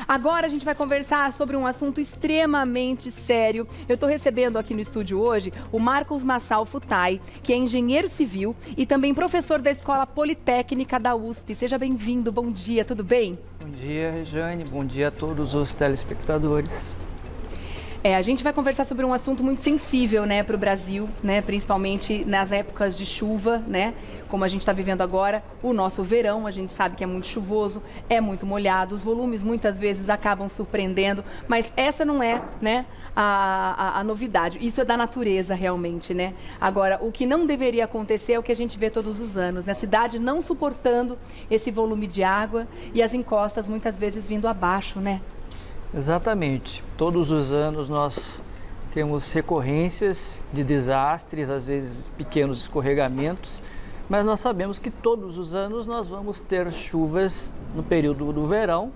Agora a gente vai conversar sobre um assunto extremamente sério. Eu estou recebendo aqui no estúdio hoje o Marcos Massal Futai, que é engenheiro civil e também professor da Escola Politécnica da USP. Seja bem-vindo, bom dia, tudo bem? Bom dia, Rejane, bom dia a todos os telespectadores. A gente vai conversar sobre um assunto muito sensível, né, para o Brasil, né, principalmente nas épocas de chuva, né, como a gente está vivendo agora, o nosso verão, a gente sabe que é muito chuvoso, é muito molhado, os volumes muitas vezes acabam surpreendendo, mas essa não é, né, a novidade, isso é da natureza realmente, né. Agora, o que não deveria acontecer é o que a gente vê todos os anos, né, a cidade não suportando esse volume de água e as encostas muitas vezes vindo abaixo, né. Exatamente. Todos os anos nós temos recorrências de desastres, às vezes pequenos escorregamentos, mas nós sabemos que todos os anos nós vamos ter chuvas no período do verão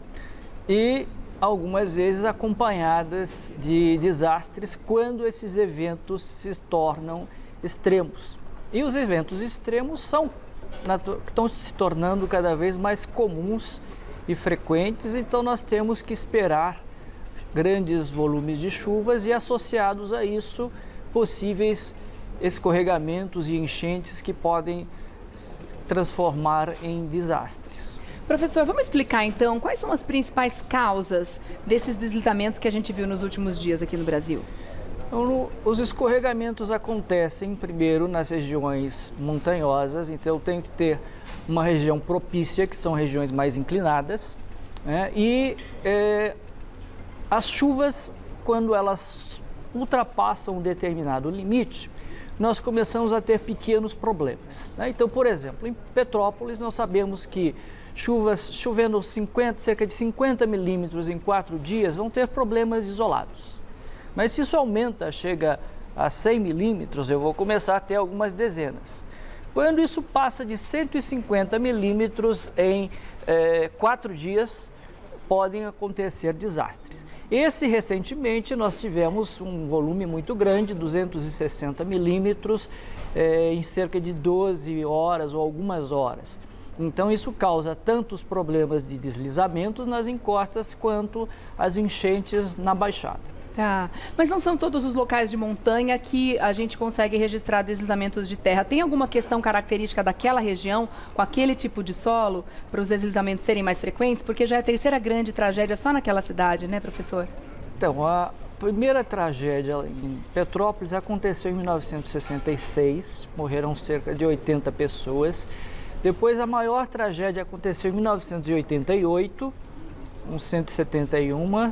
e algumas vezes acompanhadas de desastres quando esses eventos se tornam extremos. E os eventos extremos estão se tornando cada vez mais comuns e frequentes, então nós temos que esperar grandes volumes de chuvas e associados a isso possíveis escorregamentos e enchentes que podem transformar em desastres. Professor, vamos explicar então quais são as principais causas desses deslizamentos que a gente viu nos últimos dias aqui no Brasil? Então, os escorregamentos acontecem primeiro nas regiões montanhosas, então eu tenho que ter uma região propícia, que são regiões mais inclinadas, né? As chuvas, quando elas ultrapassam um determinado limite, nós começamos a ter pequenos problemas, né? Então, por exemplo, em Petrópolis nós sabemos que chuvas chovendo cerca de 50 milímetros em 4 dias vão ter problemas isolados. Mas se isso aumenta, chega a 100 milímetros, eu vou começar a ter algumas dezenas. Quando isso passa de 150 milímetros em 4 dias, podem acontecer desastres. Recentemente, nós tivemos um volume muito grande, 260 milímetros, em cerca de 12 horas ou algumas horas. Então, isso causa tantos problemas de deslizamentos nas encostas quanto as enchentes na baixada. Tá, mas não são todos os locais de montanha que a gente consegue registrar deslizamentos de terra. Tem alguma questão característica daquela região, com aquele tipo de solo, para os deslizamentos serem mais frequentes? Porque já é a terceira grande tragédia só naquela cidade, né, professor? Então, a primeira tragédia em Petrópolis aconteceu em 1966, morreram cerca de 80 pessoas. Depois, a maior tragédia aconteceu em 1988, com 171.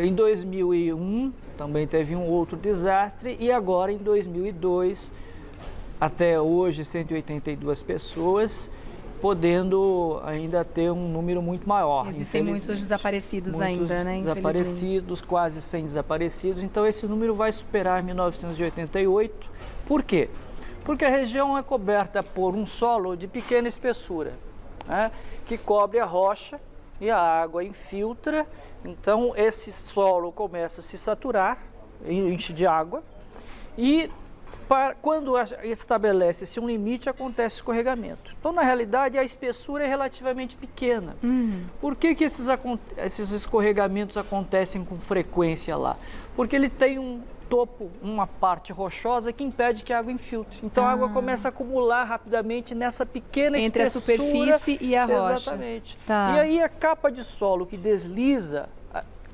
Em 2001 também teve um outro desastre e agora em 2002, até hoje 182 pessoas, podendo ainda ter um número muito maior. Existem muitos desaparecidos ainda, né? Desaparecidos, quase 100 desaparecidos, então esse número vai superar 1988. Por quê? Porque a região é coberta por um solo de pequena espessura, né, que cobre a rocha e a água infiltra. Então, esse solo começa a se saturar, enche de água, e quando estabelece-se um limite, acontece escorregamento. Então, na realidade, a espessura é relativamente pequena. Por que esses escorregamentos acontecem com frequência lá? Porque ele tem um topo, uma parte rochosa que impede que a água infiltre. Então, a água começa a acumular rapidamente nessa pequena entre espessura. Entre a superfície e a rocha. Exatamente. Tá. E aí a capa de solo que desliza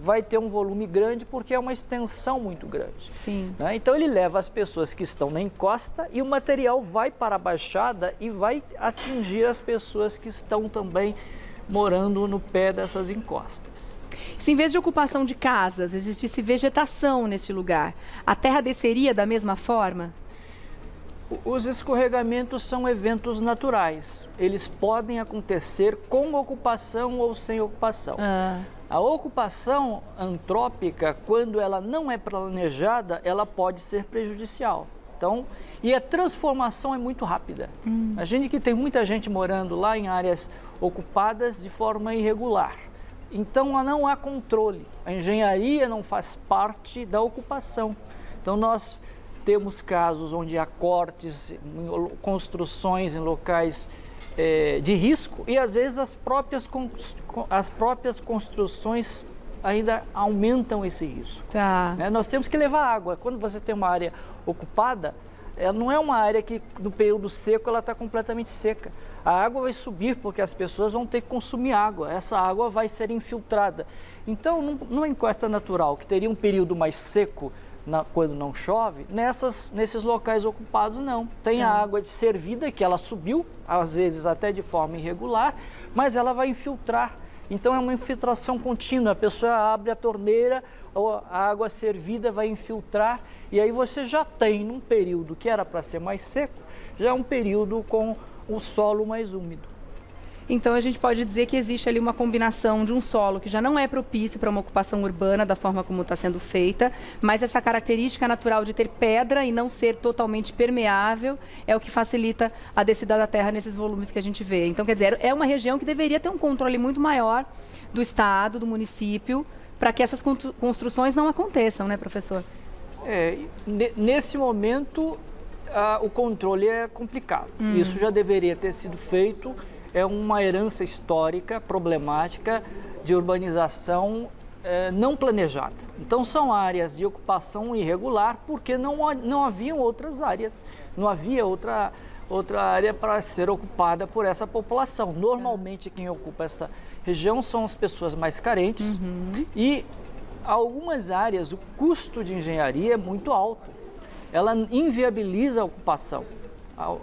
vai ter um volume grande porque é uma extensão muito grande. Sim. Né? Então ele leva as pessoas que estão na encosta e o material vai para a baixada e vai atingir as pessoas que estão também morando no pé dessas encostas. Se em vez de ocupação de casas existisse vegetação neste lugar, a terra desceria da mesma forma? Os escorregamentos são eventos naturais. Eles podem acontecer com ocupação ou sem ocupação. A ocupação antrópica, quando ela não é planejada, ela pode ser prejudicial. Então, e a transformação é muito rápida. Imagine que tem muita gente morando lá em áreas ocupadas de forma irregular. Então, não há controle. A engenharia não faz parte da ocupação. Então, nós temos casos onde há cortes, construções em locais de risco e às vezes as próprias construções ainda aumentam esse risco. Tá. Nós temos que levar água. Quando você tem uma área ocupada, ela não é uma área que no período seco ela está completamente seca. A água vai subir porque as pessoas vão ter que consumir água. Essa água vai ser infiltrada. Então, numa encosta natural que teria um período mais seco quando não chove, nesses locais ocupados não. Tem a água servida que ela subiu, às vezes até de forma irregular, mas ela vai infiltrar. Então é uma infiltração contínua, a pessoa abre a torneira, a água servida vai infiltrar e aí você já tem, num período que era para ser mais seco, já um período com o solo mais úmido. Então a gente pode dizer que existe ali uma combinação de um solo que já não é propício para uma ocupação urbana da forma como está sendo feita, mas essa característica natural de ter pedra e não ser totalmente permeável é o que facilita a descida da terra nesses volumes que a gente vê. Então, quer dizer, é uma região que deveria ter um controle muito maior do estado, do município, para que essas construções não aconteçam, né, professor? Nesse momento, o controle é complicado. Isso já deveria ter sido feito. É uma herança histórica, problemática, de urbanização não planejada. Então, são áreas de ocupação irregular porque não haviam outras áreas, não havia outra área para ser ocupada por essa população. Normalmente, quem ocupa essa região são as pessoas mais carentes e algumas áreas, o custo de engenharia é muito alto. Ela inviabiliza a ocupação.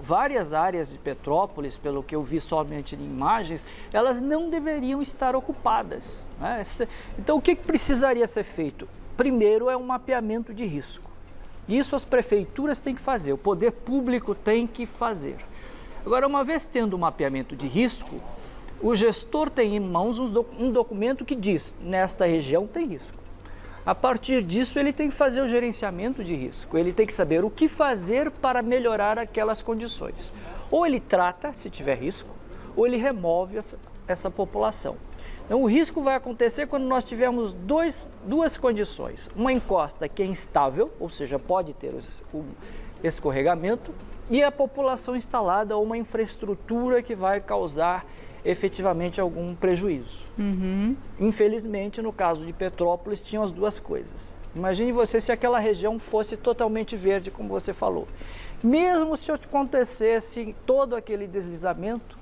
Várias áreas de Petrópolis, pelo que eu vi somente em imagens, elas não deveriam estar ocupadas, né? Então, o que precisaria ser feito? Primeiro é um mapeamento de risco. Isso as prefeituras têm que fazer, o poder público tem que fazer. Agora, uma vez tendo o mapeamento de risco, o gestor tem em mãos um documento que diz, nesta região tem risco. A partir disso, ele tem que fazer o gerenciamento de risco, ele tem que saber o que fazer para melhorar aquelas condições. Ou ele trata, se tiver risco, ou ele remove essa população. Então, o risco vai acontecer quando nós tivermos duas condições. Uma encosta que é instável, ou seja, pode ter um escorregamento, e a população instalada ou uma infraestrutura que vai causar efetivamente algum prejuízo. Infelizmente, no caso de Petrópolis, tinham as duas coisas. Imagine você se aquela região fosse totalmente verde, como você falou. Mesmo se acontecesse todo aquele deslizamento,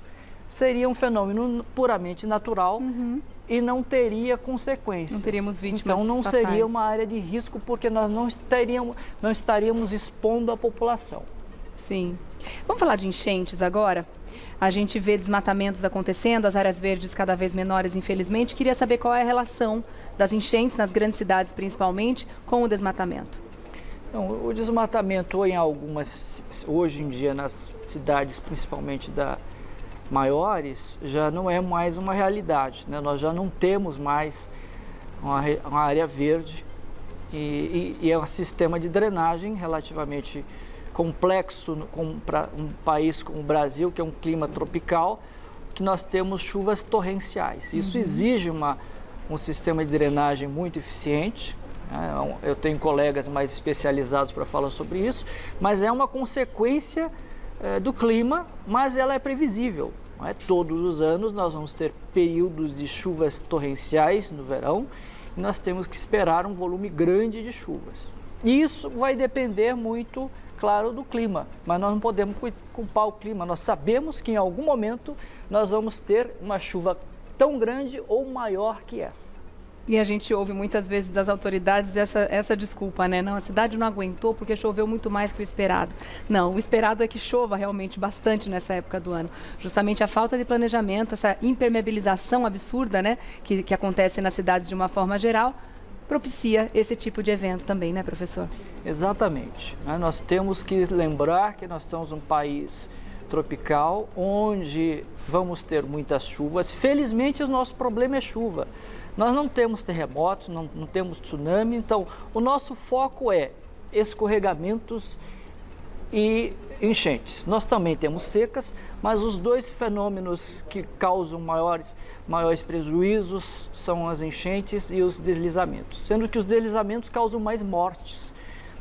seria um fenômeno puramente natural e não teria consequências. Não teríamos vítimas Então, não fatais. seria uma área de risco, porque nós não estaríamos expondo a população. Sim. Vamos falar de enchentes agora? A gente vê desmatamentos acontecendo, as áreas verdes cada vez menores, infelizmente. Queria saber qual é a relação das enchentes, nas grandes cidades principalmente, com o desmatamento. Então, o desmatamento hoje em dia, nas cidades principalmente maiores, já não é mais uma realidade, né? Nós já não temos mais uma área verde e é um sistema de drenagem relativamente complexo para um país como o Brasil, que é um clima tropical, que nós temos chuvas torrenciais. Isso exige um sistema de drenagem muito eficiente. Eu tenho colegas mais especializados para falar sobre isso, mas é uma consequência do clima, mas ela é previsível. Não é? Todos os anos nós vamos ter períodos de chuvas torrenciais no verão e nós temos que esperar um volume grande de chuvas. E isso vai depender muito, claro, do clima, mas nós não podemos culpar o clima. Nós sabemos que em algum momento nós vamos ter uma chuva tão grande ou maior que essa. E a gente ouve muitas vezes das autoridades essa desculpa, né? Não, a cidade não aguentou porque choveu muito mais que o esperado. Não, o esperado é que chova realmente bastante nessa época do ano. Justamente a falta de planejamento, essa impermeabilização absurda, né? Que acontece nas cidades de uma forma geral, propicia esse tipo de evento também, né, professor? Exatamente. Nós temos que lembrar que nós somos um país tropical, onde vamos ter muitas chuvas. Felizmente, o nosso problema é chuva. Nós não temos terremotos, não temos tsunami, então o nosso foco é escorregamentos e enchentes. Nós também temos secas, mas os dois fenômenos que causam maiores prejuízos são as enchentes e os deslizamentos, sendo que os deslizamentos causam mais mortes,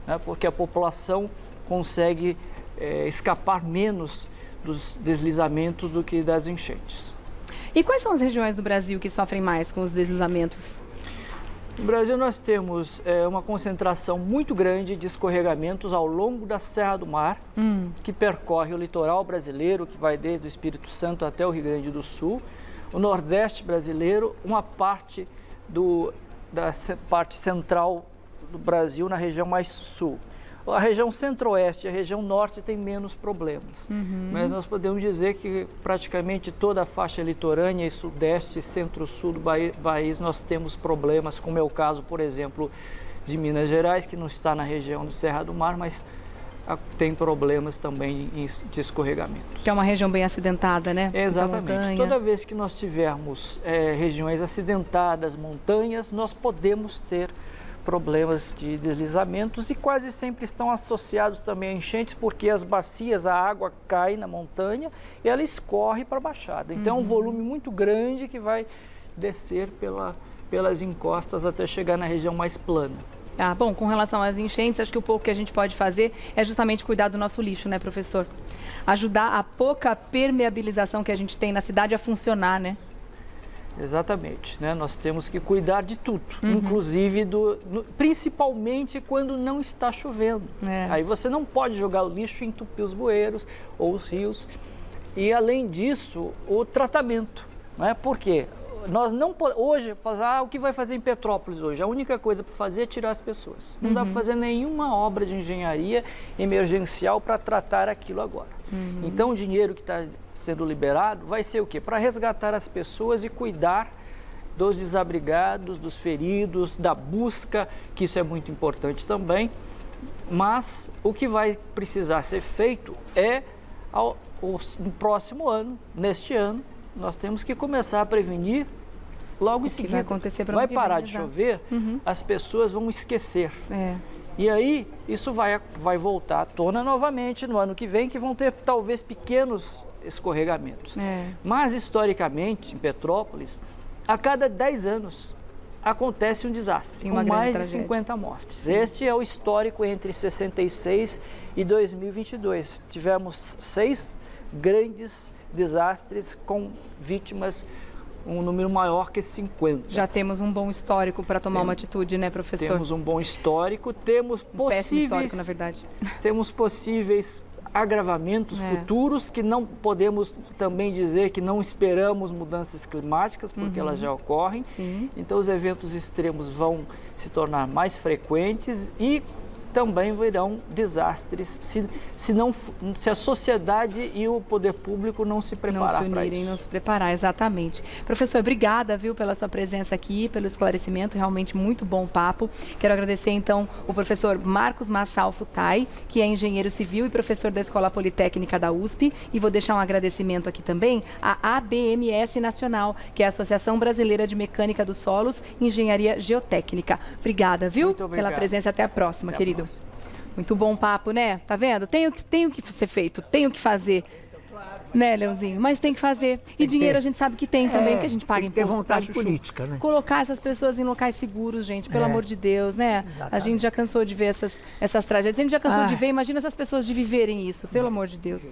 né, porque a população consegue escapar menos dos deslizamentos do que das enchentes. E quais são as regiões do Brasil que sofrem mais com os deslizamentos? No Brasil nós temos uma concentração muito grande de escorregamentos ao longo da Serra do Mar, que percorre o litoral brasileiro, que vai desde o Espírito Santo até o Rio Grande do Sul, o Nordeste brasileiro, uma parte da parte central do Brasil na região mais sul. A região centro-oeste e a região norte tem menos problemas, mas nós podemos dizer que praticamente toda a faixa litorânea e sudeste e centro-sul do país nós temos problemas, como é o caso, por exemplo, de Minas Gerais, que não está na região de Serra do Mar, mas tem problemas também de escorregamento. Que é uma região bem acidentada, né? Exatamente. Toda vez que nós tivermos regiões acidentadas, montanhas, nós podemos ter problemas de deslizamentos e quase sempre estão associados também a enchentes, porque as bacias, a água cai na montanha e ela escorre para a baixada. Então é um volume muito grande que vai descer pelas encostas até chegar na região mais plana. Ah, bom, com relação às enchentes, acho que o pouco que a gente pode fazer é justamente cuidar do nosso lixo, né, professor? Ajudar a pouca permeabilização que a gente tem na cidade a funcionar, né? Exatamente, né? Nós temos que cuidar de tudo, inclusive principalmente quando não está chovendo. Aí você não pode jogar o lixo e entupir os bueiros ou os rios. E além disso, o tratamento, né? Por quê? Nós não podemos, hoje, o que vai fazer em Petrópolis hoje? A única coisa para fazer é tirar as pessoas. Não dá para fazer nenhuma obra de engenharia emergencial para tratar aquilo agora. Então o dinheiro que está sendo liberado vai ser o quê? Para resgatar as pessoas e cuidar dos desabrigados, dos feridos, da busca, que isso é muito importante também. Mas o que vai precisar ser feito no próximo ano, neste ano, nós temos que começar a prevenir logo em seguida. Vai acontecer para vai parar de chover, as pessoas vão esquecer. E aí, isso vai voltar à tona novamente no ano que vem, que vão ter talvez pequenos escorregamentos. Mas, historicamente, em Petrópolis, a cada 10 anos acontece um desastre, com mais de 50 mortes. Este é o histórico entre 66 e 2022. Tivemos 6 grandes desastres com vítimas, um número maior que 50. Já temos um bom histórico para tomar uma atitude, né, professor? Temos um bom histórico, temos péssimo histórico, na verdade. Temos possíveis agravamentos futuros, que não podemos também dizer que não esperamos mudanças climáticas, porque elas já ocorrem. Então os eventos extremos vão se tornar mais frequentes e também virão desastres se a sociedade e o poder público não se preparar para isso. Não se preparar, exatamente. Professor, obrigada, viu, pela sua presença aqui, pelo esclarecimento, realmente muito bom papo. Quero agradecer, então, o professor Marcos Massal Futai, que é engenheiro civil e professor da Escola Politécnica da USP, e vou deixar um agradecimento aqui também à ABMS Nacional, que é a Associação Brasileira de Mecânica dos Solos e Engenharia Geotécnica. Obrigada, viu, pela presença. Até a próxima, querido. Muito bom papo, né? Tá vendo? Tem o que ser feito, tem o que fazer. Né, Leozinho? Mas tem que fazer. E dinheiro a gente sabe que tem também, que a gente paga imposto. Tem vontade política, né? Colocar essas pessoas em locais seguros, gente, pelo amor de Deus, né? Exatamente. A gente já cansou de ver essas tragédias. A gente já cansou de ver, imagina essas pessoas de viverem isso, pelo amor de Deus.